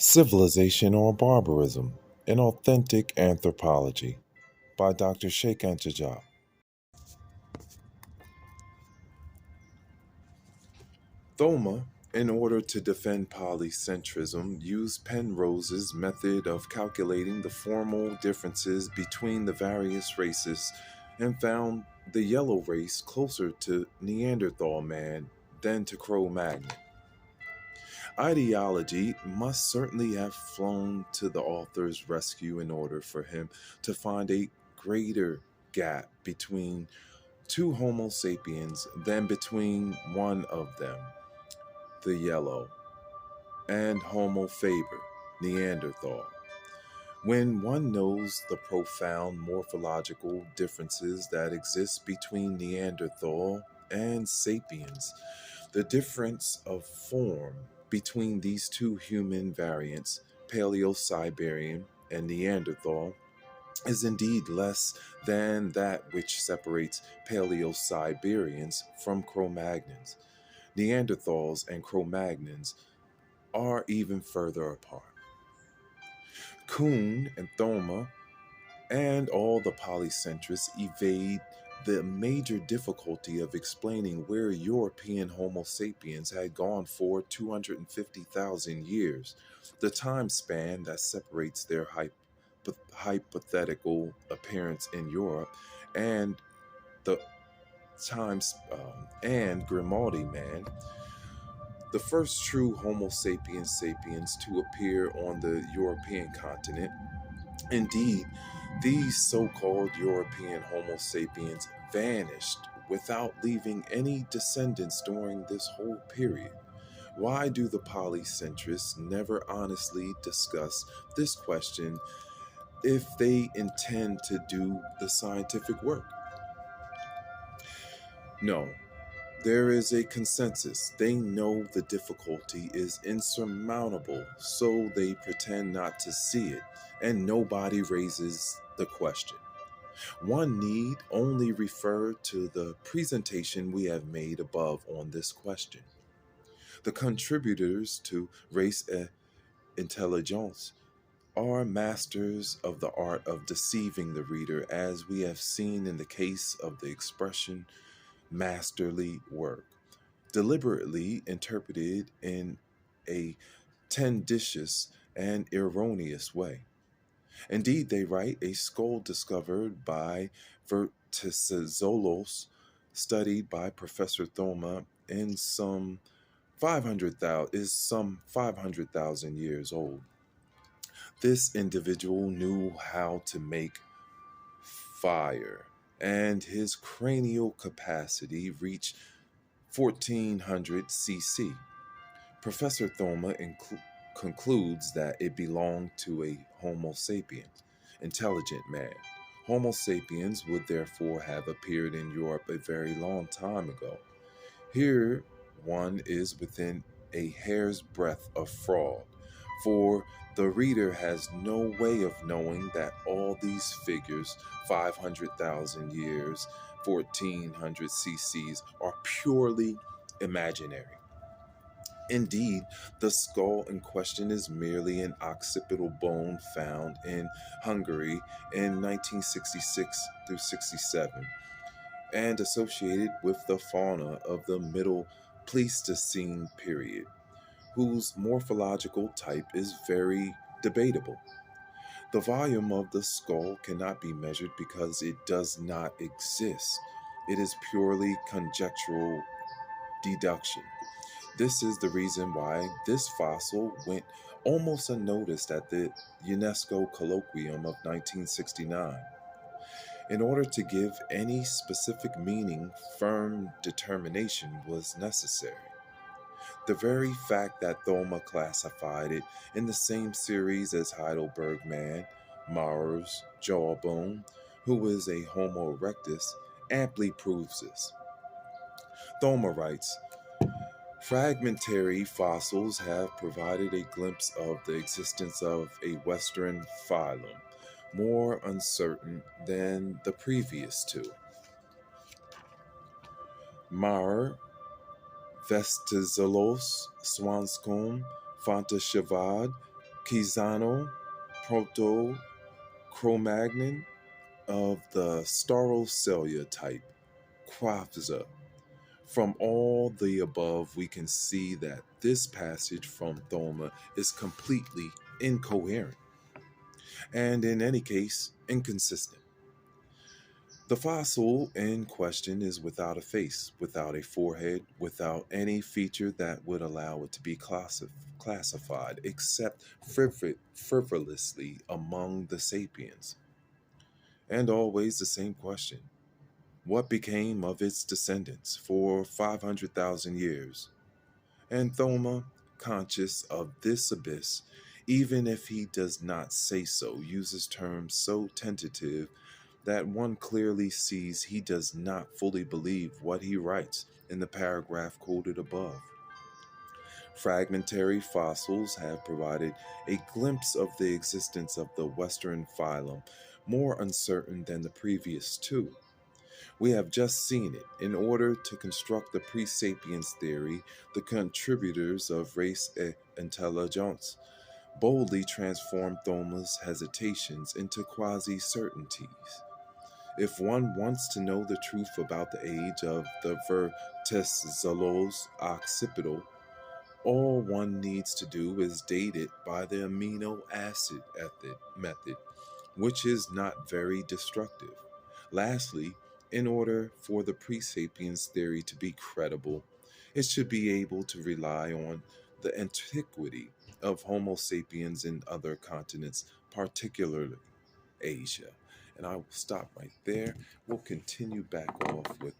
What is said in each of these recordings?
Civilization or Barbarism, an Authentic Anthropology by Dr. Cheikh Anta Diop. Thoma, in order to defend polycentrism, used Penrose's method of calculating the formal differences between the various races and found the yellow race closer to Neanderthal man than to Cro-Magnon. Ideology must certainly have flown to the author's rescue in order for him to find a greater gap between two Homo sapiens than between one of them, the yellow, and Homo faber, Neanderthal. When one knows the profound morphological differences that exist between Neanderthal and sapiens, the difference of form between these two human variants, Paleo-Siberian and Neanderthal, is indeed less than that which separates Paleo-Siberians from Cro-Magnons. Neanderthals and Cro-Magnons are even further apart. Kuhn and Thoma and all the polycentrists evade the major difficulty of explaining where European Homo sapiens had gone for 250,000 years, the time span that separates their hypothetical appearance in Europe and the times and Grimaldi man, the first true Homo sapiens to appear on the European continent. Indeed, these so called European Homo sapiens vanished without leaving any descendants during this whole period. Why do the polycentrists never honestly discuss this question if they intend to do the scientific work? No, there is a consensus. They know the difficulty is insurmountable, so they pretend not to see it, and nobody raises the question. One need only refer to the presentation we have made above on this question. The contributors to Race et Intelligence are masters of the art of deceiving the reader, as we have seen in the case of the expression masterly work, deliberately interpreted in a tenditious and erroneous way. Indeed, they write, a skull discovered by Vertizolos, studied by Professor Thoma, in some 500,000 is some 500,000 years old. This individual knew how to make fire, and his cranial capacity reached 1400 cc. Professor Thoma concludes that it belonged to a Homo sapiens, intelligent man. Homo sapiens would therefore have appeared in Europe a very long time ago. Here, one is within a hair's breadth of fraud, for the reader has no way of knowing that all these figures, 500,000 years, 1400 cc's, are purely imaginary. Indeed, the skull in question is merely an occipital bone found in Hungary in 1966 through 67 and associated with the fauna of the Middle Pleistocene period, whose morphological type is very debatable. The volume of the skull cannot be measured because it does not exist. It is purely conjectural deduction. This is the reason why this fossil went almost unnoticed at the UNESCO colloquium of 1969. In order to give any specific meaning, firm determination was necessary. The very fact that Thoma classified it in the same series as Heidelberg man, Maurer's jawbone, who is a Homo erectus, amply proves this. Thoma writes, fragmentary fossils have provided a glimpse of the existence of a Western phylum, more uncertain than the previous two. Maurer, Vestizolos, Swanscombe, Fontachevade, Kizano, Proto Cro-Magnon of the Starocelia type, Quapza. From all the above, we can see that this passage from Thoma is completely incoherent and, in any case, inconsistent. The fossil in question is without a face, without a forehead, without any feature that would allow it to be classified, except frivolously among the sapiens. And always the same question: what became of its descendants for 500,000 years? And Thoma, conscious of this abyss, even if he does not say so, uses terms so tentative that one clearly sees he does not fully believe what he writes in the paragraph quoted above. Fragmentary fossils have provided a glimpse of the existence of the Western phylum, more uncertain than the previous two. We have just seen it. In order to construct the pre sapiens theory, the contributors of Race et Intelligence boldly transformed Thoma's hesitations into quasi certainties. If one wants to know the truth about the age of the verticilla's occipital, all one needs to do is date it by the amino acid method, which is not very destructive. Lastly, in order for the pre sapiens theory to be credible, it should be able to rely on the antiquity of Homo sapiens in other continents, particularly Asia. And I will stop right there. We'll continue back off with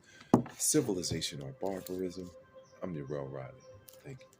civilization or barbarism. I'm Uriel Riley. Thank you.